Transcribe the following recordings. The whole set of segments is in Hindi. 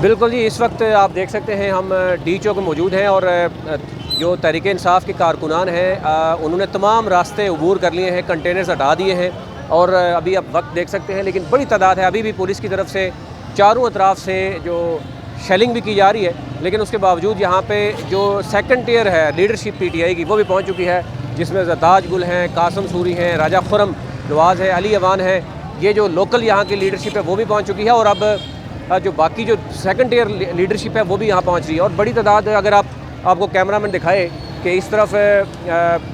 बिल्कुल जी, इस वक्त आप देख सकते हैं हम डी चौक में मौजूद हैं और जो तहरीक इंसाफ के कारकुनान हैं उन्होंने तमाम रास्ते अबूर कर लिए हैं, कंटेनर्स हटा दिए हैं और अभी आप वक्त देख सकते हैं, लेकिन बड़ी तादाद है। अभी भी पुलिस की तरफ से चारों अतराफ से जो शेलिंग भी की जा रही है, लेकिन उसके बावजूद यहाँ पे जो सेकंड टियर है लीडरशिप पीटीआई की वो भी पहुँच चुकी है, जिसमें जरदाज गुल हैं, कासम सूरी हैं, राजा खुरम नवाज़ है, अली अवान है। ये जो लोकल यहाँ की लीडरशिप है वो भी पहुँच चुकी है और अब जो बाकी जो सेकंड टियर लीडरशिप है वो भी यहाँ पहुँच रही है और बड़ी तादाद है। अगर आपको कैमरामैन दिखाए कि इस तरफ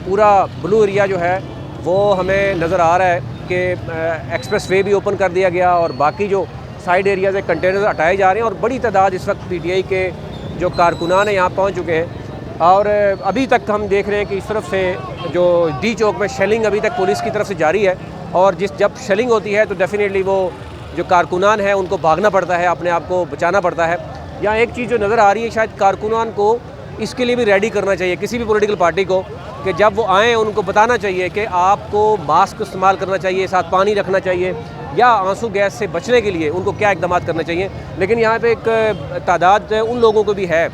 पूरा ब्लू एरिया जो है वो हमें नज़र आ रहा है कि एक्सप्रेस वे भी ओपन कर दिया गया और बाकी जो साइड एरिया से कंटेनर हटाए जा रहे हैं और बड़ी तादाद इस वक्त पीटीआई के जो कारकुनान हैं यहाँ पहुँच चुके हैं। और अभी तक हम देख रहे हैं कि इस तरफ से जो डी चौक में शेलिंग अभी तक पुलिस की तरफ से जारी है और जब शेलिंग होती है तो डेफिनेटली वो जो कारकुनान है उनको भागना पड़ता है, अपने आप को बचाना पड़ता है। यहाँ एक चीज़ जो नज़र आ रही है, शायद कारकुनान को इसके लिए भी रेडी करना चाहिए किसी भी पॉलिटिकल पार्टी को कि जब वो आएँ उनको बताना चाहिए कि आपको मास्क इस्तेमाल करना चाहिए, साथ पानी रखना चाहिए या आंसू गैस से बचने के लिए उनको क्या इक़दाम करने चाहिए। लेकिन यहाँ पे एक तादाद उन लोगों को भी है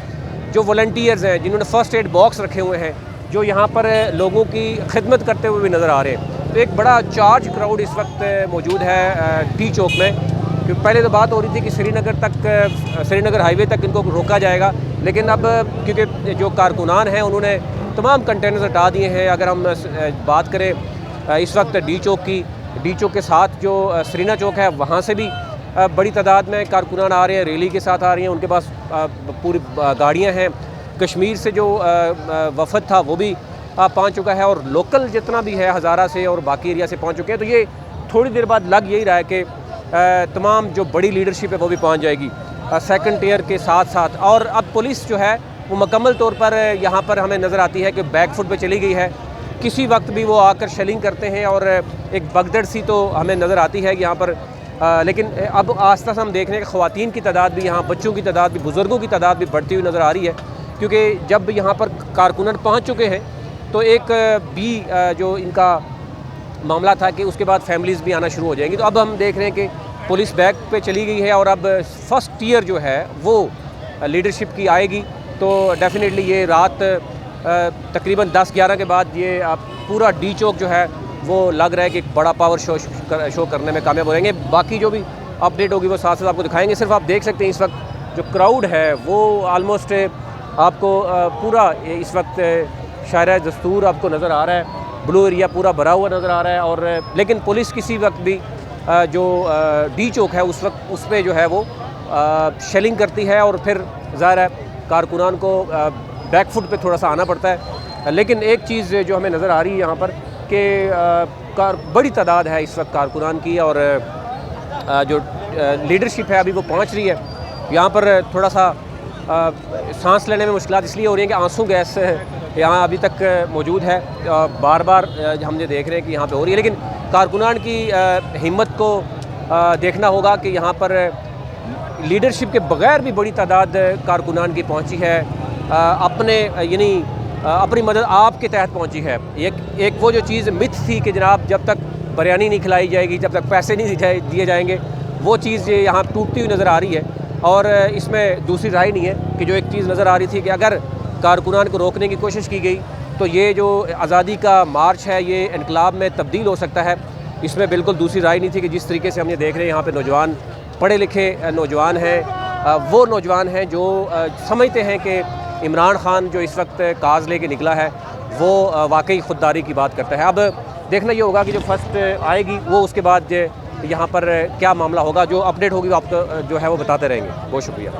जो वॉलंटियर्स हैं, जिन्होंने फ़र्स्ट एड बॉक्स रखे हुए हैं, जो यहाँ पर लोगों की खिदमत करते हुए भी नज़र आ रहे हैं। तो एक बड़ा चार्ज क्राउड इस वक्त मौजूद है डी चौक में, क्योंकि पहले तो बात हो रही थी कि श्रीनगर हाईवे तक इनको रोका जाएगा, लेकिन अब क्योंकि जो कारकुनान हैं उन्होंने तमाम कंटेनर्स हटा दिए हैं। अगर हम बात करें इस वक्त डी चौक के साथ जो श्रीना चौक है वहाँ से भी बड़ी तादाद में कारकुनान आ रहे हैं, रैली के साथ आ रही हैं, उनके पास पूरी गाड़ियाँ हैं। कश्मीर से जो वफद था वो भी पहुँच चुका है और लोकल जितना भी है हज़ारा से और बाकी एरिया से पहुँच चुके हैं। तो ये थोड़ी देर बाद लग यही रहा है कि तमाम जो बड़ी लीडरशिप है वो भी पहुँच जाएगी सेकंड टियर के साथ साथ। और अब पुलिस जो है वो मुकम्मल तौर पर यहाँ पर हमें नज़र आती है कि बैक फुट पे चली गई है। किसी वक्त भी वो आकर शेलिंग करते हैं और एक भगदड़ सी तो हमें नज़र आती है यहाँ पर। लेकिन अब आस्ता से हम देख रहे हैं कि ख़वातीन की तादाद भी यहाँ, बच्चों की तादाद भी, बुज़ुर्गों की तादाद भी बढ़ती हुई नज़र आ रही है, क्योंकि जब यहाँ पर कारकुनान पहुँच चुके हैं तो एक भी जो इनका मामला था कि उसके बाद फैमिलीज़ भी आना शुरू हो जाएंगी। तो अब हम देख रहे हैं कि पुलिस बैक पे चली गई है और अब फर्स्ट टियर जो है वो लीडरशिप की आएगी। तो डेफिनेटली ये रात तकरीबन 10-11 के बाद ये अब पूरा डी चौक जो है वो लग रहा है कि एक बड़ा पावर शो करने में कामयाब हो जाएंगे। बाकी जो भी अपडेट होगी वो साथ साथ आपको दिखाएंगे। सिर्फ आप देख सकते हैं इस वक्त जो क्राउड है वो आलमोस्ट आपको पूरा इस वक्त शायरा दस्तूर आपको नज़र आ रहा है, ब्लू एरिया पूरा भरा हुआ नज़र आ रहा है। और लेकिन पुलिस किसी वक्त भी जो डी चौक है उस वक्त उस पर जो है वो शेलिंग करती है और फिर ज़ाहिर है कारकुनान को बैक फुट पे थोड़ा सा आना पड़ता है। लेकिन एक चीज़ जो हमें नज़र आ रही है यहाँ पर कि बड़ी तादाद है इस वक्त कारकुनान की और जो लीडरशिप है अभी वो पहुँच रही है। यहाँ पर थोड़ा सा सांस लेने में मुश्किलात इसलिए हो रही है कि आंसू गैस यहाँ अभी तक मौजूद है, बार बार हमने देख रहे हैं कि यहाँ पे हो रही है। लेकिन कारकुनान की हिम्मत को देखना होगा कि यहाँ पर लीडरशिप के बगैर भी बड़ी तादाद कारकुनान की पहुँची है, अपने यानी अपनी मदद आपके तहत पहुँची है। एक वो जो चीज़ मिथ थी कि जनाब जब तक बिरयानी नहीं खिलाई जाएगी, जब तक पैसे नहीं दिए जाएंगे, वो चीज़ यहाँ टूटती हुई नज़र आ रही है। और इसमें दूसरी राय नहीं है कि जो एक चीज़ नज़र आ रही थी कि अगर कारकुनान को रोकने की कोशिश की गई तो ये जो आज़ादी का मार्च है ये इनकलाब में तब्दील हो सकता है। इसमें बिल्कुल दूसरी राय नहीं थी कि जिस तरीके से हमने देख रहे हैं यहाँ पे नौजवान, पढ़े लिखे नौजवान हैं, वो नौजवान हैं जो समझते हैं कि इमरान खान जो इस वक्त काज लेके निकला है वो वाकई खुददारी की बात करता है। अब देखना ये होगा कि जो फर्स्ट आएगी वो उसके बाद यहाँ पर क्या मामला होगा, जो अपडेट होगी वो आपको जो है वो बताते रहेंगे। बहुत शुक्रिया।